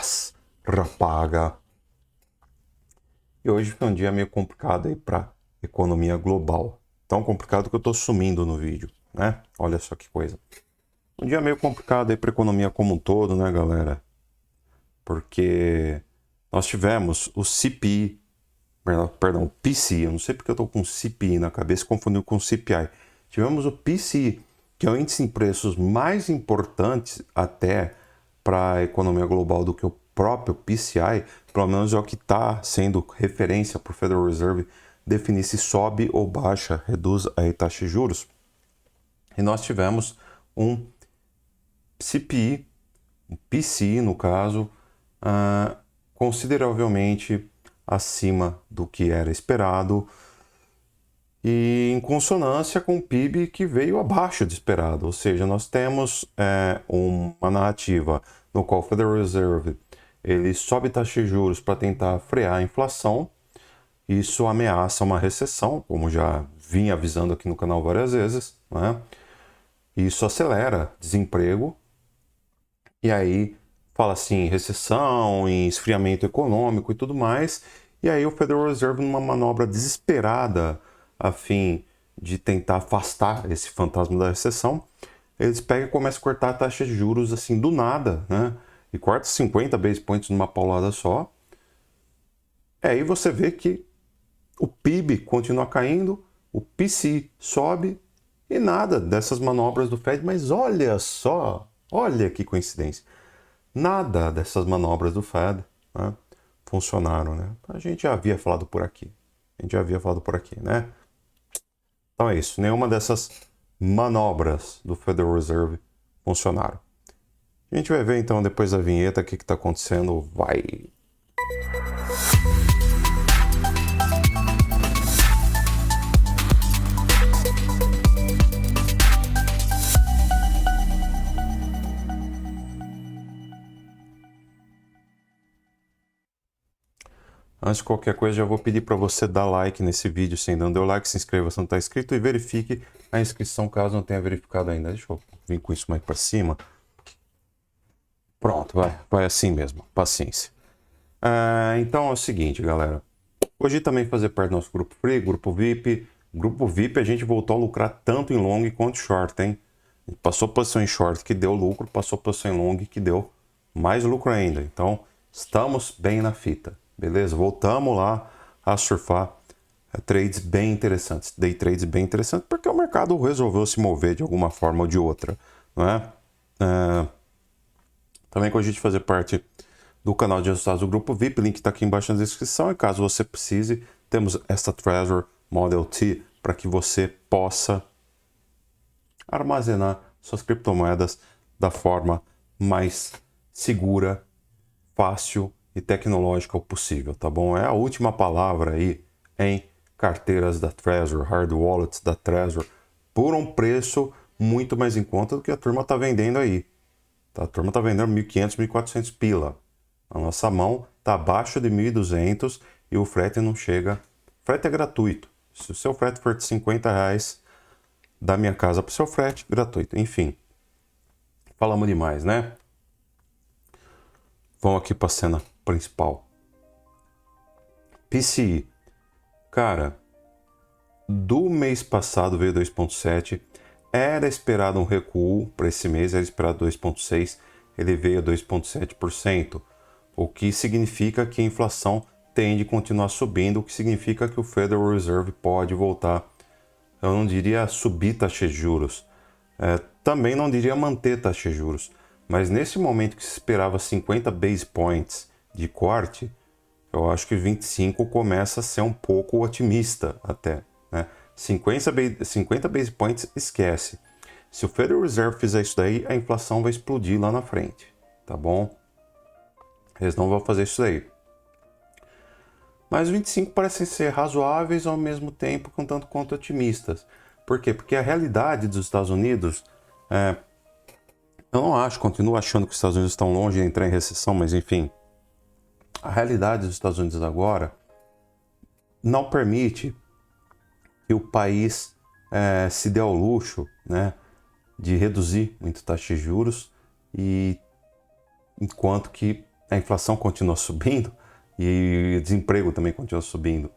paz, rapaga. E hoje foi um dia meio complicado aí para economia global. Tão complicado que eu tô sumindo no vídeo, né? Olha só que coisa. Um dia meio complicado aí para economia como um todo, né, galera? Porque nós tivemos o CPI, perdão, o PCI, eu não sei porque eu tô com CPI na cabeça, confundiu com CPI. Tivemos o PCI, que é o índice de preços mais importante até para a economia global do que o próprio PCI, pelo menos é o que está sendo referência para o Federal Reserve definir se sobe ou baixa, reduz a taxa de juros. E nós tivemos um CPI, um PCI no caso, consideravelmente acima do que era esperado e em consonância com o PIB que veio abaixo do esperado. Ou seja, nós temos uma narrativa no qual o Federal Reserve ele sobe taxa de juros para tentar frear a inflação. Isso ameaça uma recessão, como já vim avisando aqui no canal várias vezes, né? Isso acelera desemprego e aí fala assim, recessão, em esfriamento econômico e tudo mais. E aí o Federal Reserve, numa manobra desesperada a fim de tentar afastar esse fantasma da recessão, eles pegam e começam a cortar a taxa de juros assim do nada, né? E corta 50 base points numa paulada só. Aí você vê que o PIB continua caindo, o PCI sobe e nada dessas manobras do Fed. Mas olha só, olha que coincidência. Nada dessas manobras do Fed, né, funcionaram, né? A gente já havia falado por aqui. Né? Então é isso. Nenhuma dessas manobras do Federal Reserve funcionaram. A gente vai ver então depois da vinheta o que está acontecendo. Vai! Antes de qualquer coisa, já vou pedir para você dar like nesse vídeo. Se ainda não deu like, se inscreva se não está inscrito e verifique a inscrição caso não tenha verificado ainda. Deixa eu vir com isso mais para cima. Pronto, vai assim mesmo, paciência. Então é o seguinte, galera. Hoje também fazer parte do nosso grupo free, grupo VIP. Grupo VIP a gente voltou a lucrar tanto em long quanto short, hein? Passou posição em short que deu lucro, passou posição em long que deu mais lucro ainda. Então estamos bem na fita, beleza? Voltamos lá a surfar trades bem interessantes, day trades bem interessantes, porque o mercado resolveu se mover de alguma forma ou de outra, não é? Também com a gente fazer parte do canal de resultados do Grupo VIP, link está aqui embaixo na descrição, e caso você precise, temos esta Trezor Model T para que você possa armazenar suas criptomoedas da forma mais segura, fácil e tecnológica possível, tá bom? É a última palavra aí em carteiras da Trezor, hard wallets da Trezor, por um preço muito mais em conta do que a turma está vendendo aí. A turma está vendendo 1.500, 1.400 pila. A nossa mão está abaixo de 1.200 e o frete não chega. O frete é gratuito. Se o seu frete for de R$50, da minha casa para o seu frete, gratuito. Enfim, falamos demais, né? Vamos aqui para a cena principal. PCI. Cara, do mês passado veio 2,7. Era esperado um recuo para esse mês, era esperado 2,6. Ele veio a 2,7%. O que significa que a inflação tende a continuar subindo, o que significa que o Federal Reserve pode voltar, eu não diria subir taxa de juros, também não diria manter taxa de juros, mas nesse momento que se esperava 50 base points de corte, eu acho que 25 começa a ser um pouco otimista até, né? 50 base points esquece. Se o Federal Reserve fizer isso daí, a inflação vai explodir lá na frente, tá bom? Eles não vão fazer isso daí. Mas 25 parecem ser razoáveis ao mesmo tempo, com tanto quanto otimistas. Por quê? Porque a realidade dos Estados Unidos, eu não acho, continuo achando que os Estados Unidos estão longe de entrar em recessão, mas enfim, a realidade dos Estados Unidos agora não permite que o país se dê ao luxo, né, de reduzir muito a taxa de juros, e enquanto que a inflação continua subindo e o desemprego também continua subindo.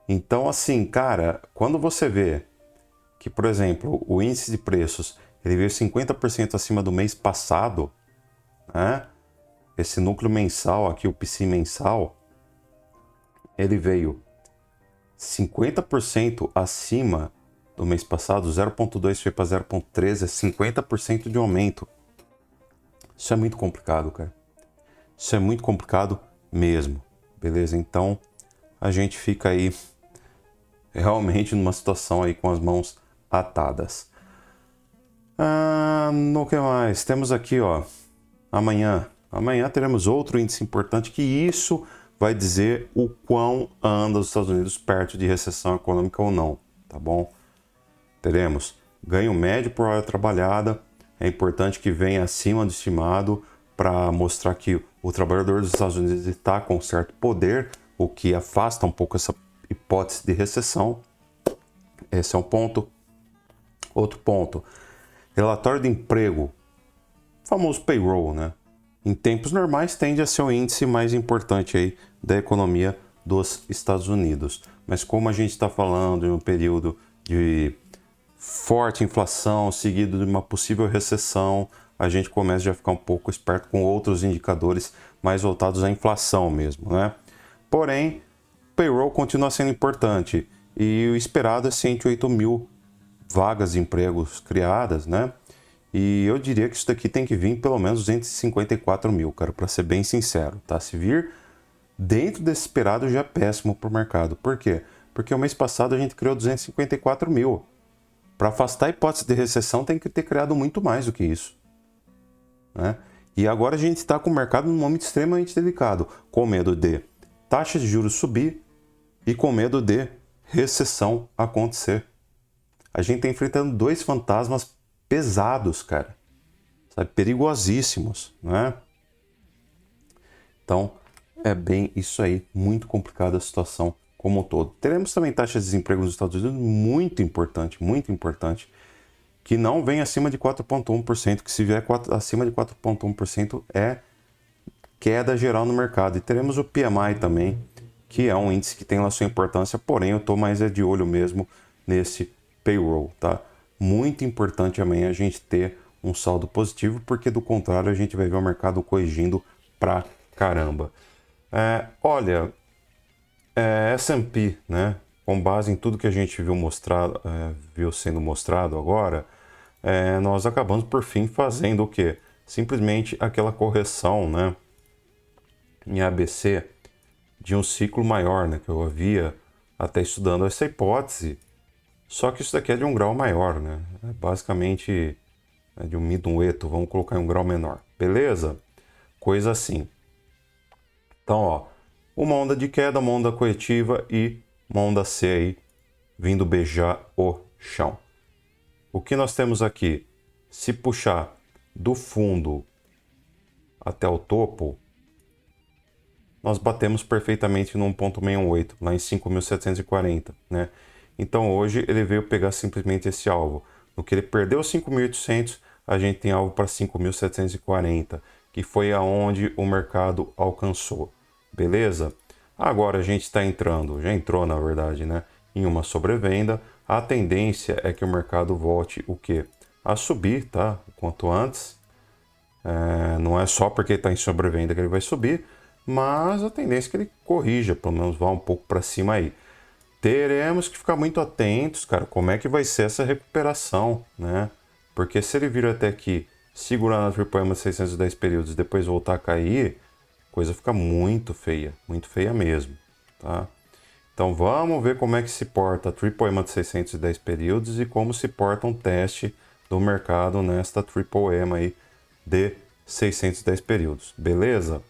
Então, assim, cara, quando você vê que, por exemplo, o índice de preços ele veio 50% acima do mês passado, né? Esse núcleo mensal aqui, o PCI mensal, ele veio 50% acima do mês passado, 0,2 foi para 0,13, é 50% de aumento. Isso é muito complicado, cara. Isso é muito complicado mesmo, beleza? Então, a gente fica aí realmente numa situação aí com as mãos atadas. No que mais? Temos aqui, ó, amanhã teremos outro índice importante que isso vai dizer o quão anda os Estados Unidos perto de recessão econômica ou não, tá bom? Teremos ganho médio por hora trabalhada, é importante que venha acima do estimado para mostrar que o trabalhador dos Estados Unidos está com certo poder, o que afasta um pouco essa hipótese de recessão. Esse é um ponto. Outro ponto, relatório de emprego, famoso payroll, né? Em tempos normais tende a ser o índice mais importante aí da economia dos Estados Unidos. Mas como a gente está falando de um período de forte inflação seguido de uma possível recessão, a gente começa já a ficar um pouco esperto com outros indicadores mais voltados à inflação mesmo, né? Porém, payroll continua sendo importante e o esperado é 108 mil vagas de empregos criadas, né? E eu diria que isso daqui tem que vir pelo menos 254 mil, cara, para ser bem sincero, tá? Se vir dentro desse esperado já é péssimo para o mercado. Por quê? Porque o mês passado a gente criou 254 mil. Para afastar a hipótese de recessão tem que ter criado muito mais do que isso, né? E agora a gente está com o mercado num momento extremamente delicado, com medo de taxa de juros subir e com medo de recessão acontecer. A gente está enfrentando dois fantasmas pesados, cara, sabe? Perigosíssimos, né? Então, é bem isso aí, muito complicada a situação como um todo. Teremos também taxa de desemprego nos Estados Unidos muito importante, que não vem acima de 4,1%, que se vier acima de 4,1% é queda geral no mercado. E teremos o PMI também, que é um índice que tem lá sua importância, porém eu estou mais de olho mesmo nesse payroll, tá? Muito importante amanhã a gente ter um saldo positivo, porque do contrário a gente vai ver o mercado corrigindo pra caramba. Olha, S&P, né? Com base em tudo que a gente viu sendo mostrado agora, nós acabamos por fim fazendo o quê? Simplesmente aquela correção, né? Em ABC de um ciclo maior, né? Que eu havia até estudando essa hipótese. Só que isso daqui é de um grau maior, né? Basicamente é de um minueto, vamos colocar em um grau menor. Beleza? Coisa assim. Então, ó, uma onda de queda, uma onda corretiva e uma onda C aí vindo beijar o chão. O que nós temos aqui? Se puxar do fundo até o topo, nós batemos perfeitamente no 1,68, lá em 5.740, né? Então hoje ele veio pegar simplesmente esse alvo. No que ele perdeu 5.800, a gente tem alvo para 5.740, que foi aonde o mercado alcançou. Beleza? Agora a gente está entrando, já entrou na verdade, né? Em uma sobrevenda. A tendência é que o mercado volte o quê? A subir, tá? Quanto antes. Não é só porque está em sobrevenda que ele vai subir, mas a tendência é que ele corrija, pelo menos vá um pouco para cima aí. Teremos que ficar muito atentos, cara, como é que vai ser essa recuperação, né? Porque se ele vir até aqui, segurar na Triple EMA de 610 períodos e depois voltar a cair, a coisa fica muito feia mesmo, tá? Então vamos ver como é que se porta a Triple EMA de 610 períodos e como se porta um teste do mercado nesta Triple EMA aí de 610 períodos, beleza?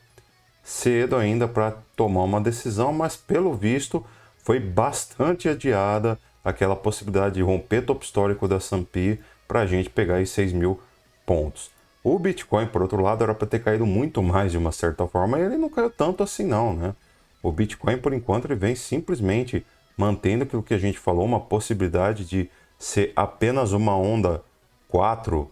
Cedo ainda para tomar uma decisão, mas pelo visto foi bastante adiada aquela possibilidade de romper topo histórico da S&P para a gente pegar aí 6 mil pontos. O Bitcoin, por outro lado, era para ter caído muito mais de uma certa forma e ele não caiu tanto assim não, né? O Bitcoin, por enquanto, ele vem simplesmente mantendo aquilo que a gente falou, uma possibilidade de ser apenas uma onda 4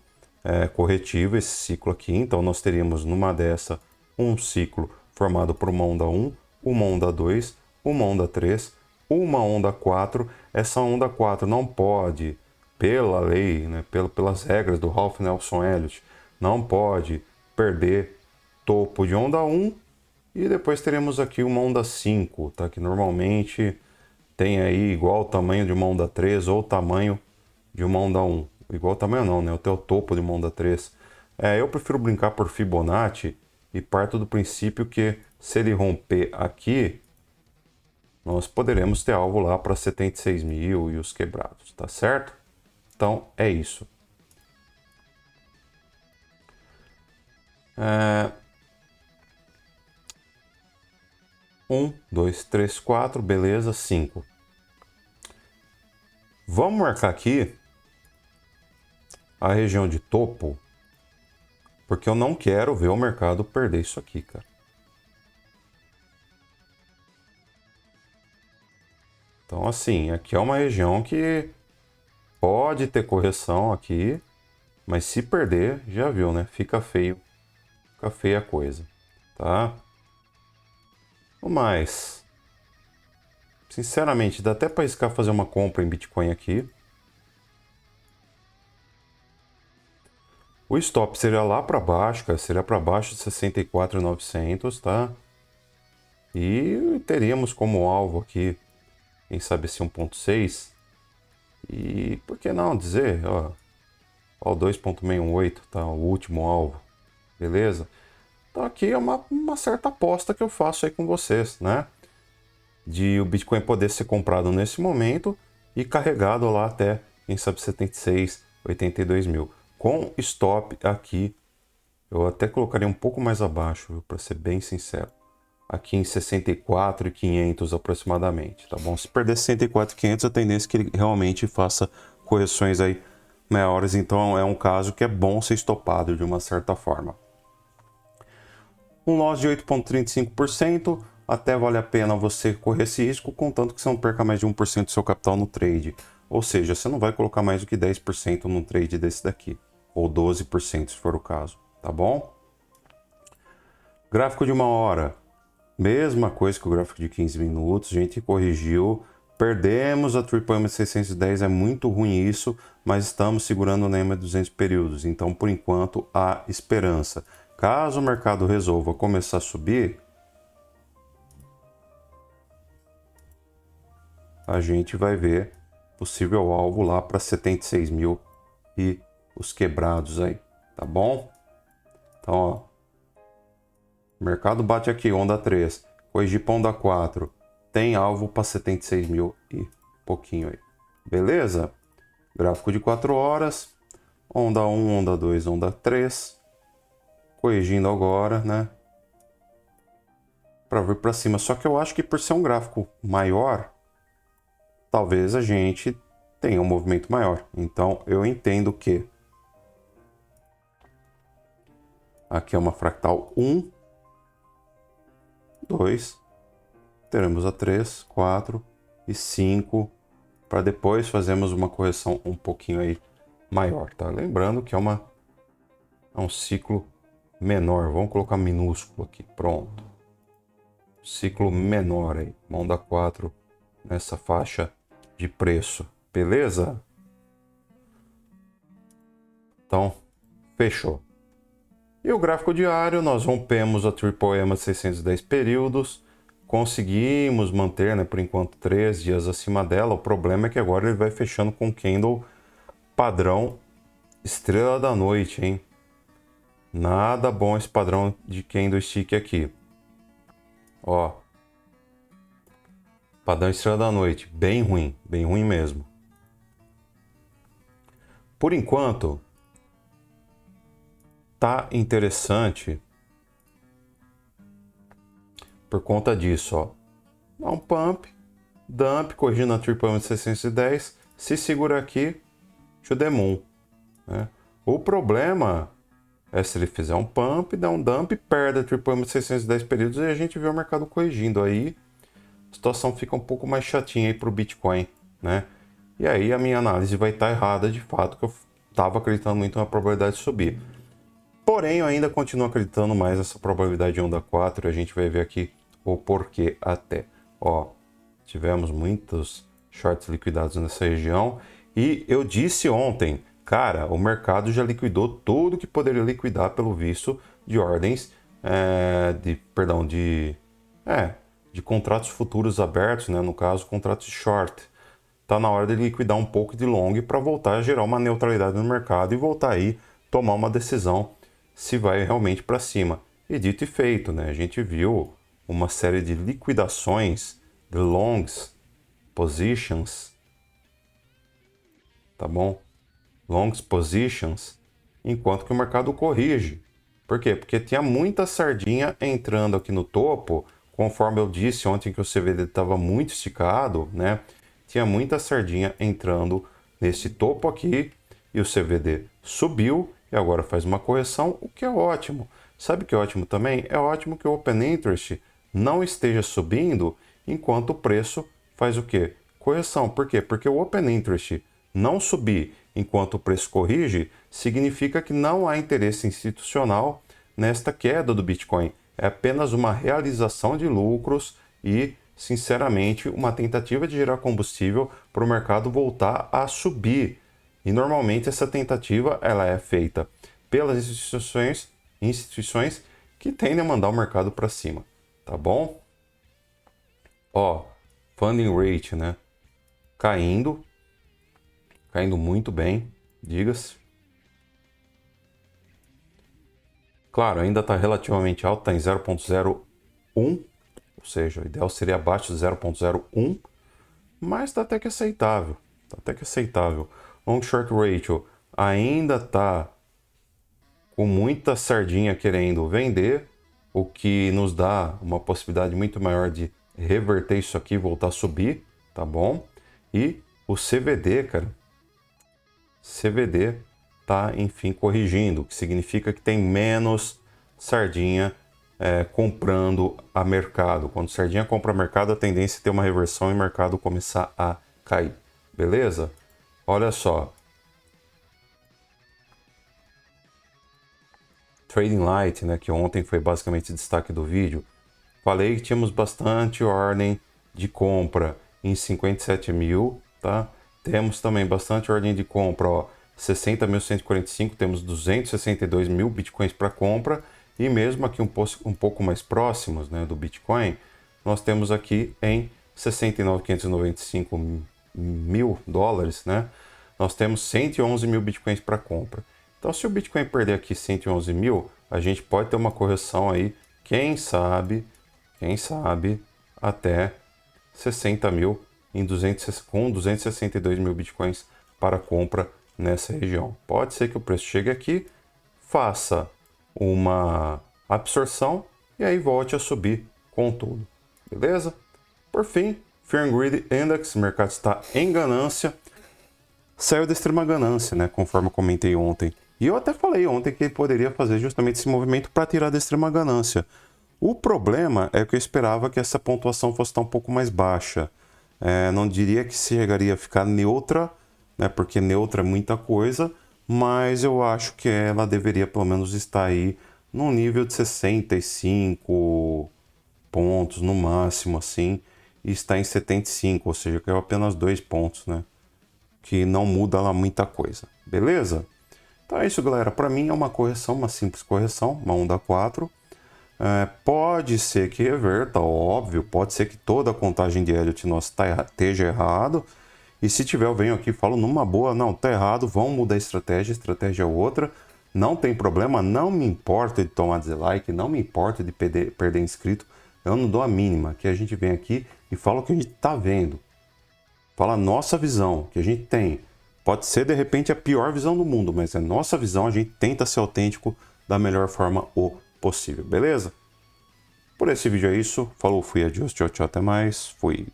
corretiva esse ciclo aqui. Então nós teríamos numa dessa um ciclo formado por uma onda 1, uma onda 2, uma onda 3, uma onda 4. Essa onda 4 não pode, pela lei, né, pelas regras do Ralph Nelson Elliott, não pode perder topo de onda 1. E depois teremos aqui uma onda 5, tá? Que normalmente tem aí igual o tamanho de uma onda 3 ou o tamanho de uma onda 1. Igual o tamanho não, né? Até o topo de uma onda 3. Eu prefiro brincar por Fibonacci e parto do princípio que se ele romper aqui, nós poderemos ter alvo lá para 76 mil e os quebrados, tá certo? Então é isso. 1, 2, 3, 4, beleza, 5. Vamos marcar aqui a região de topo, porque eu não quero ver o mercado perder isso aqui, cara. Então, assim, aqui é uma região que pode ter correção aqui, mas se perder, já viu, né? Fica feio, fica feia a coisa, tá? O mais, sinceramente, dá até para arriscar fazer uma compra em Bitcoin aqui. O stop seria lá para baixo, cara, seria para baixo de 64.900, tá? E teríamos como alvo aqui, quem sabe esse 1.6. E por que não dizer, ó o 2.618, tá? O último alvo, beleza? Então aqui é uma certa aposta que eu faço aí com vocês, né? De o Bitcoin poder ser comprado nesse momento e carregado lá até, quem sabe, 76, 82 mil. Com stop aqui, eu até colocaria um pouco mais abaixo, para ser bem sincero. Aqui em 64.500 aproximadamente, tá bom? Se perder 64.500, a tendência é que ele realmente faça correções aí maiores, então é um caso que é bom ser estopado de uma certa forma. Um loss de 8,35%, até vale a pena você correr esse risco, contanto que você não perca mais de 1% do seu capital no trade. Ou seja, você não vai colocar mais do que 10% num trade desse daqui, ou 12% se for o caso, tá bom? Gráfico de 1 hora, mesma coisa que o gráfico de 15 minutos, a gente corrigiu, perdemos a Triple 610, é muito ruim isso, mas estamos segurando o NEMA 200 períodos, então por enquanto há esperança. Caso o mercado resolva começar a subir, a gente vai ver possível alvo lá para 76 mil e os quebrados aí, tá bom? Então, ó, o mercado bate aqui, onda 3, corrigir para onda 4, tem alvo para 76 mil e pouquinho aí, beleza? Gráfico de 4 horas, onda 1, onda 2, onda 3, corrigindo agora, né? Para vir para cima. Só que eu acho que por ser um gráfico maior, talvez a gente tenha um movimento maior. Então eu entendo que aqui é uma fractal 1, 2, teremos a 3, 4 e 5, para depois fazermos uma correção um pouquinho aí maior, tá? Lembrando que é um ciclo menor, vamos colocar minúsculo aqui, pronto. Ciclo menor aí, onda 4 nessa faixa de preço, beleza? Então, fechou. E o gráfico diário, nós rompemos a Triple EMA 610 períodos, conseguimos manter, né, por enquanto 3 dias acima dela. O problema é que agora ele vai fechando com candle padrão estrela da noite, hein? Nada bom esse padrão de candlestick aqui. Ó, padrão estrela da noite, bem ruim mesmo. Por enquanto, tá interessante por conta disso, ó. Dá um pump, dump, corrigindo a Triple 610, se segura aqui, to the moon, né? O problema é se ele fizer um pump, dá um dump, perde a Triple 610 períodos e a gente vê o mercado corrigindo. Aí a situação fica um pouco mais chatinha aí para o Bitcoin, né? E aí a minha análise vai estar errada de fato, que eu estava acreditando muito na probabilidade de subir. Porém, eu ainda continuo acreditando mais nessa probabilidade de onda 4 e a gente vai ver aqui o porquê até. Ó, tivemos muitos shorts liquidados nessa região e eu disse ontem, cara, o mercado já liquidou tudo que poderia liquidar pelo visto de ordens, de contratos futuros abertos, né? No caso, contratos short. Tá na hora de liquidar um pouco de long para voltar a gerar uma neutralidade no mercado e voltar aí tomar uma decisão se vai realmente para cima. E dito e feito, né? A gente viu uma série de liquidações de longs positions, tá bom? Longs positions, enquanto que o mercado corrige. Por quê? Porque tinha muita sardinha entrando aqui no topo, conforme eu disse ontem que o CVD estava muito esticado, né? Tinha muita sardinha entrando nesse topo aqui e o CVD subiu e agora faz uma correção, o que é ótimo. Sabe o que é ótimo também? É ótimo que o Open Interest não esteja subindo enquanto o preço faz o quê? Correção. Por quê? Porque o Open Interest não subir enquanto o preço corrige significa que não há interesse institucional nesta queda do Bitcoin. É apenas uma realização de lucros e, sinceramente, uma tentativa de gerar combustível para o mercado voltar a subir. E normalmente essa tentativa ela é feita pelas instituições que tendem a mandar o mercado para cima, tá bom? Ó, funding rate, né? Caindo muito bem, diga-se. Claro, ainda está relativamente alto, está em 0,01, ou seja, o ideal seria abaixo de 0,01, mas está até que aceitável. Long short ratio ainda está com muita sardinha querendo vender, o que nos dá uma possibilidade muito maior de reverter isso aqui e voltar a subir, tá bom? E o CVD, cara, CVD tá, enfim, corrigindo, o que significa que tem menos sardinha comprando a mercado. Quando sardinha compra mercado, a tendência é ter uma reversão e o mercado começar a cair. Beleza? Olha só. Trading Light, né, que ontem foi basicamente destaque do vídeo. Falei que tínhamos bastante ordem de compra em 57 mil, tá? Temos também bastante ordem de compra, ó, 60.145, temos 262 mil bitcoins para compra e mesmo aqui um pouco mais próximos, né, do Bitcoin, nós temos aqui em 69.595 mil dólares, né? Nós temos 111 mil bitcoins para compra. Então, se o Bitcoin perder aqui 111 mil, a gente pode ter uma correção aí, quem sabe, até 60 mil com 262 mil bitcoins para compra nessa região. Pode ser que o preço chegue aqui, faça uma absorção e aí volte a subir com tudo. Beleza? Por fim, Fear and Greed Index, o mercado está em ganância. Saiu da extrema ganância, né? Conforme eu comentei ontem. E eu até falei ontem que ele poderia fazer justamente esse movimento para tirar da extrema ganância. O problema é que eu esperava que essa pontuação fosse estar um pouco mais baixa. Não diria que chegaria a ficar neutra, né? Porque neutra é muita coisa, mas eu acho que ela deveria pelo menos estar aí num nível de 65 pontos no máximo, assim, e está em 75, ou seja, caiu apenas 2 pontos, né? Que não muda lá muita coisa, beleza? Então é isso, galera. Para mim é uma correção, uma simples correção, uma onda 4. Pode ser que reverta, óbvio, pode ser que toda a contagem de Elliott nossa esteja errado. E se tiver, eu venho aqui e falo numa boa, não, tá errado, vamos mudar a estratégia é outra. Não tem problema, não me importa de tomar dislike, não me importa de perder inscrito. Eu não dou a mínima, que a gente vem aqui e fala o que a gente tá vendo. Fala a nossa visão, que a gente tem. Pode ser, de repente, a pior visão do mundo, mas é nossa visão, a gente tenta ser autêntico da melhor forma possível, beleza? Por esse vídeo é isso. Falou, fui, adiós, tchau, tchau, até mais. Fui.